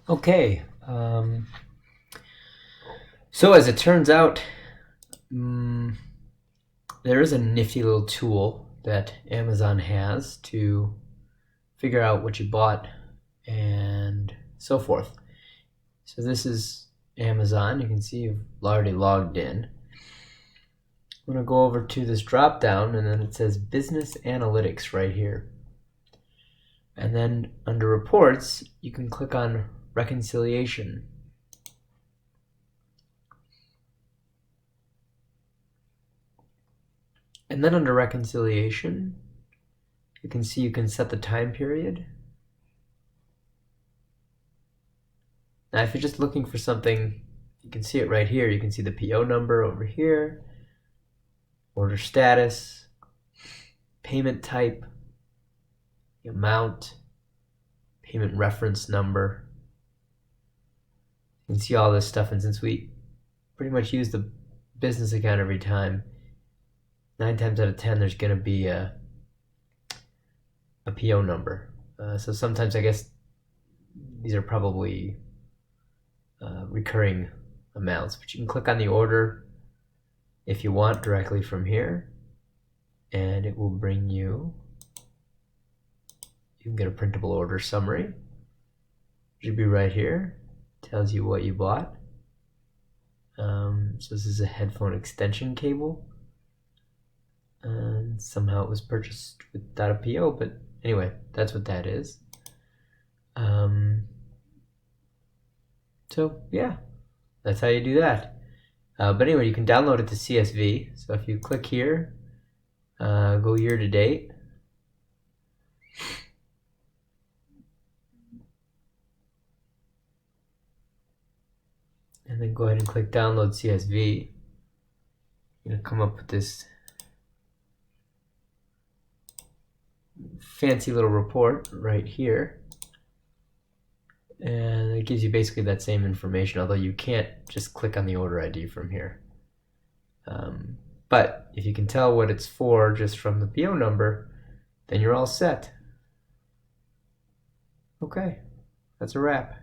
Okay, so as it turns out, there is a nifty little tool that Amazon has to figure out what you bought and so forth. So this is Amazon. You can see you've already logged in. I'm going to go over to this drop down and then it says Business Analytics right here. And then under Reports, you can click on Reconciliation. And then under Reconciliation, you can see you can set the time period. Now if you're just looking for something, you can see it right here. You can see the PO number over here, order status, payment type, the amount, payment reference number. You can see all this stuff, and since we pretty much use the business account every time, 9 times out of 10 there's going to be a PO number. So sometimes I guess these are probably recurring amounts, but you can click on the order if you want directly from here, and it will bring you can get a printable order summary. It should be right here. Tells you what you bought. So this is a headphone extension cable, and somehow it was purchased without a PO, but anyway, that's what that is. So yeah, that's how you do that. But anyway, you can download it to CSV. So if you click here, go year to date, and then go ahead and click download CSV. You're going to come up with this fancy little report right here. And it gives you basically that same information, although you can't just click on the order ID from here. But if you can tell what it's for just from the PO number, then you're all set. Okay, that's a wrap.